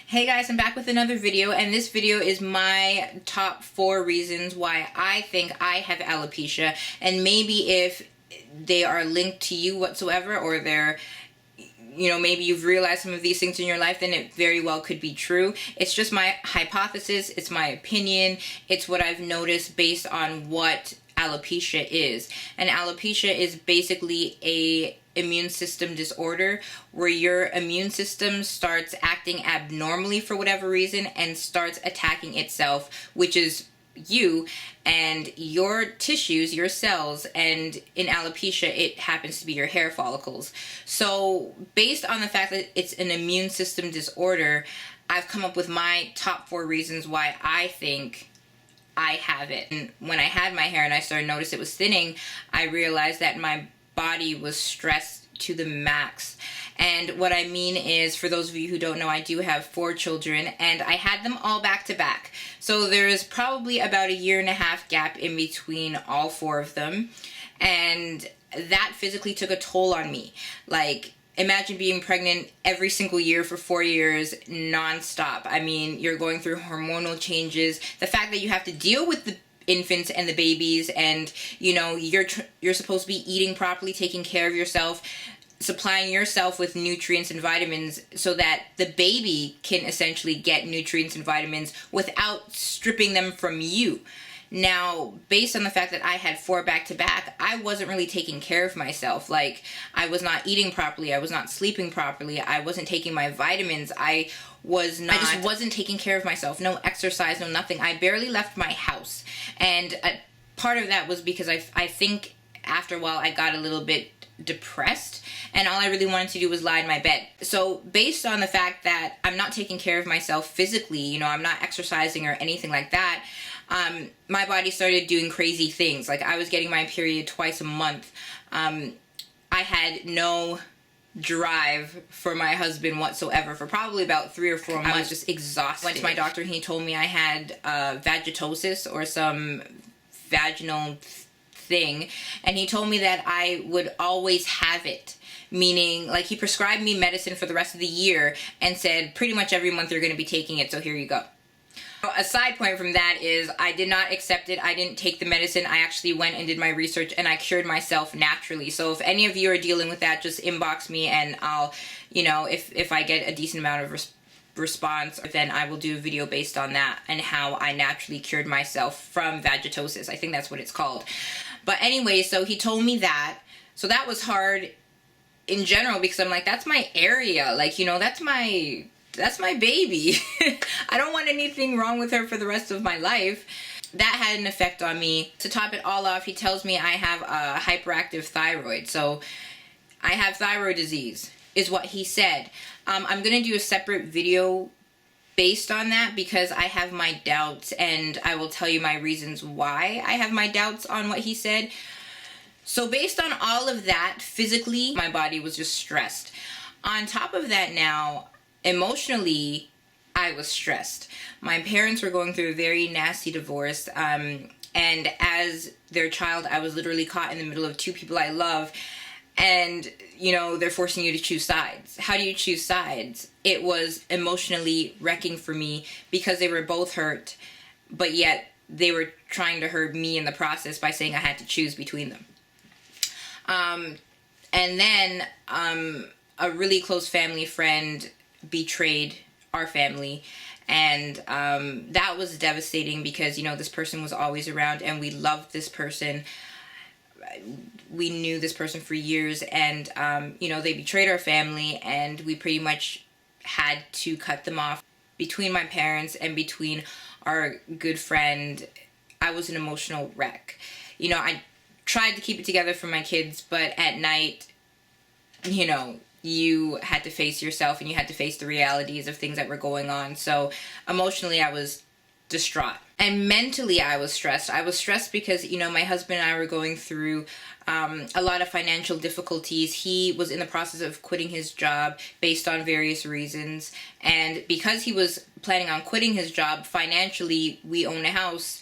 Hey guys, I'm back with another video, and this video is my top 4 reasons why I think I have alopecia, and maybe if they are linked to you whatsoever, or they're, maybe you've realized some of these things in your life, then it very well could be true. It's just my hypothesis, it's my opinion, it's what I've noticed based on what alopecia is. And alopecia is basically a immune system disorder where your immune system starts acting abnormally for whatever reason and starts attacking itself, which is you and your tissues, your cells, and in alopecia it happens to be your hair follicles. So based on the fact that it's an immune system disorder, I've come up with my top 4 reasons why I think I have it. And when I had my hair and I started to notice it was thinning, I realized that my body was stressed to the max. And what I mean is, for those of you who don't know, I do have 4 children, and I had them all back to back. So there is probably about a 1.5 year gap in between all 4 of them. And that physically took a toll on me. Like, imagine being pregnant every single year for 4 years non-stop. I mean, you're going through hormonal changes. The fact that you have to deal with the infants and the babies, and you're supposed to be eating properly, taking care of yourself, supplying yourself with nutrients and vitamins so that the baby can essentially get nutrients and vitamins without stripping them from you. Now, based on the fact that I had 4 back to back, I wasn't really taking care of myself. Like, I was not eating properly, I was not sleeping properly, I wasn't taking my vitamins, I just wasn't taking care of myself. No exercise, no nothing. I barely left my house. And part of that was because I think after a while I got a little bit depressed, and all I really wanted to do was lie in my bed. So based on the fact that I'm not taking care of myself physically, I'm not exercising or anything like that, my body started doing crazy things. Like, I was getting my period twice a month. I had no drive for my husband whatsoever for probably about 3 or 4 months. I was just exhausted. Went to my doctor and he told me I had vagitosis, or some vaginal thing, and he told me that I would always have it, meaning, like, he prescribed me medicine for the rest of the year and said pretty much every month you're going to be taking it, so here you go. A side point from that is I did not accept it. I didn't take the medicine. I actually went and did my research, and I cured myself naturally. So if any of you are dealing with that, just inbox me, and I'll, if I get a decent amount of response, then I will do a video based on that and how I naturally cured myself from vagitosis. I think that's what it's called. But anyway, so he told me that. So that was hard in general, because I'm like, that's my area. Like, that's my baby. I don't want anything wrong with her for the rest of my life. That had an effect on me. To top it all off, he tells me I have a hyperactive thyroid. So I have thyroid disease, is what he said. I'm going to do a separate video based on that, because I have my doubts, and I will tell you my reasons why I have my doubts on what he said. So based on all of that, physically, my body was just stressed. On top of that now, emotionally, I was stressed. My parents were going through a very nasty divorce, and as their child, I was literally caught in the middle of 2 people I love, and, they're forcing you to choose sides. How do you choose sides? It was emotionally wrecking for me, because they were both hurt, but yet they were trying to hurt me in the process by saying I had to choose between them. And then a really close family friend betrayed our family, and that was devastating, because this person was always around and we loved this person. We knew this person for years, and they betrayed our family, and we pretty much had to cut them off. Between my parents and between our good friend, I was an emotional wreck. I tried to keep it together for my kids, but at night, you had to face yourself, and you had to face the realities of things that were going on. So emotionally, I was distraught. And mentally, I was stressed. I was stressed because, my husband and I were going through a lot of financial difficulties. He was in the process of quitting his job based on various reasons. And because he was planning on quitting his job, financially, we own a house.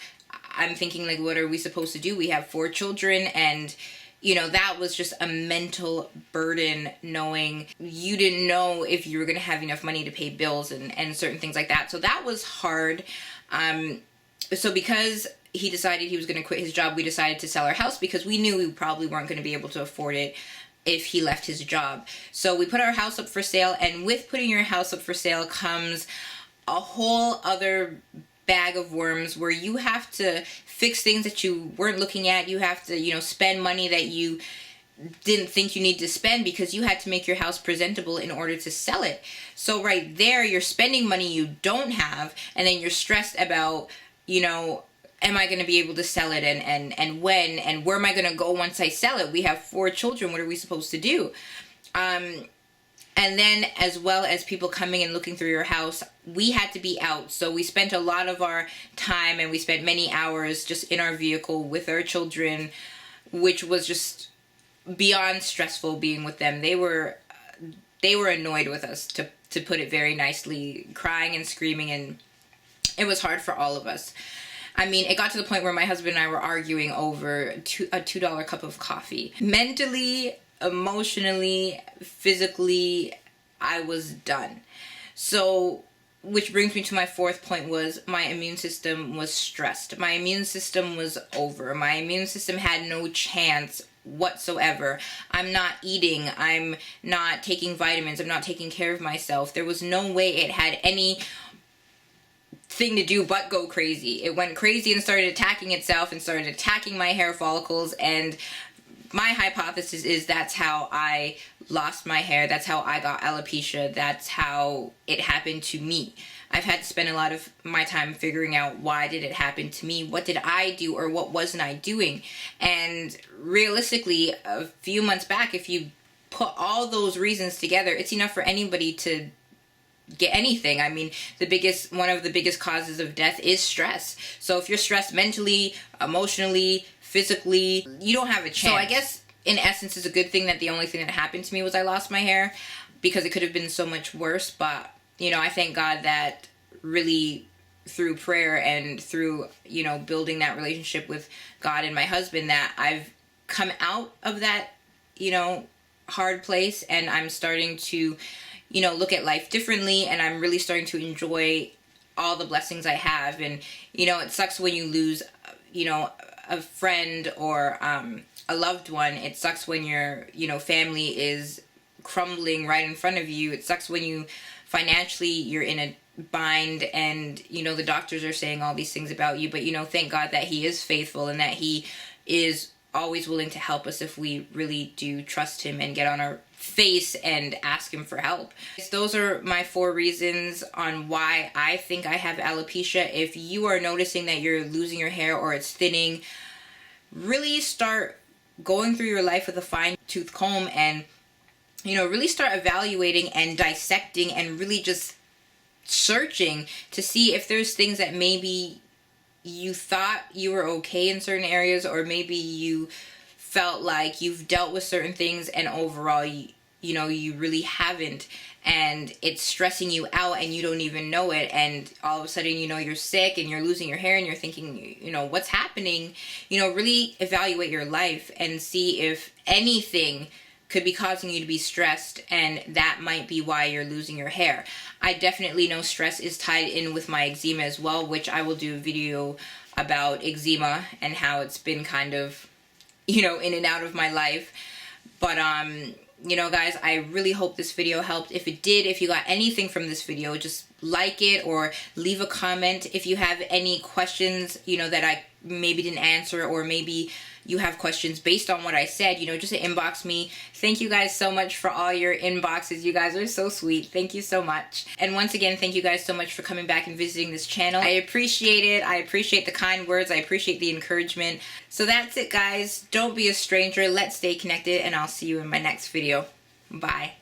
I'm thinking, like, what are we supposed to do? We have 4 children, and you know, that was just a mental burden, knowing you didn't know if you were going to have enough money to pay bills and certain things like that. So that was hard. So because he decided he was going to quit his job, we decided to sell our house because we knew we probably weren't going to be able to afford it if he left his job. So we put our house up for sale, and with putting your house up for sale comes a whole other bag of worms where you have to fix things that you weren't looking at. You have to, you know, spend money that you didn't think you need to spend because you had to make your house presentable in order to sell it. So right there, you're spending money you don't have, and then you're stressed about, you know, am I going to be able to sell it, and when, and where am I going to go once I sell it? We have 4 children. What are we supposed to do? And then, as well as people coming and looking through your house, we had to be out. So we spent a lot of our time, and we spent many hours just in our vehicle with our children, which was just beyond stressful being with them. They were annoyed with us, to put it very nicely, crying and screaming, and it was hard for all of us. I mean, it got to the point where my husband and I were arguing over a $2 cup of coffee. Mentally, emotionally, physically, I was done. So, which brings me to my 4th point, was my immune system was stressed. My immune system was over. My immune system had no chance whatsoever. I'm not eating. I'm not taking vitamins. I'm not taking care of myself. There was no way it had any thing to do but go crazy. It went crazy and started attacking itself and started attacking my hair follicles, and my hypothesis is that's how I lost my hair. That's how I got alopecia. That's how it happened to me. I've had to spend a lot of my time figuring out, why did it happen to me? What did I do, or what wasn't I doing? And realistically, a few months back, if you put all those reasons together, it's enough for anybody to get anything. I mean, one of the biggest causes of death is stress. So if you're stressed mentally, emotionally, physically, you don't have a chance. So I guess in essence, it's a good thing that the only thing that happened to me was I lost my hair, because it could have been so much worse. But, you know, I thank God that really through prayer and through, you know, building that relationship with God and my husband, that I've come out of that, you know, hard place, and I'm starting to, you know, look at life differently, and I'm really starting to enjoy all the blessings I have. And, you know, it sucks when you lose, you know, a friend or a loved one. It sucks when your, you know, family is crumbling right in front of you. It sucks when you financially, you're in a bind, and, you know, the doctors are saying all these things about you. But, you know, thank God that He is faithful, and that He is always willing to help us if we really do trust Him and get on our face and ask Him for help. Those are my 4 reasons on why I think I have alopecia. If you are noticing that you're losing your hair or it's thinning, really start going through your life with a fine-tooth comb, and, you know, really start evaluating and dissecting and really just searching to see if there's things that maybe you thought you were okay in certain areas, or maybe you felt like you've dealt with certain things and overall you know, you really haven't, and it's stressing you out and you don't even know it, and all of a sudden, you know, you're sick and you're losing your hair and you're thinking, you know, what's happening? You know, really evaluate your life and see if anything could be causing you to be stressed, and that might be why you're losing your hair. I definitely know stress is tied in with my eczema as well, which I will do a video about eczema and how it's been kind of, you know, in and out of my life. But you know, guys, I really hope this video helped. If it did, if you got anything from this video, just like it or leave a comment. If you have any questions, you know, that I maybe didn't answer, or maybe you have questions based on what I said, you know, just inbox me. Thank you guys so much for all your inboxes. You guys are so sweet. Thank you so much. And once again, thank you guys so much for coming back and visiting this channel. I appreciate it. I appreciate the kind words. I appreciate the encouragement. So that's it, guys. Don't be a stranger. Let's stay connected, and I'll see you in my next video. Bye.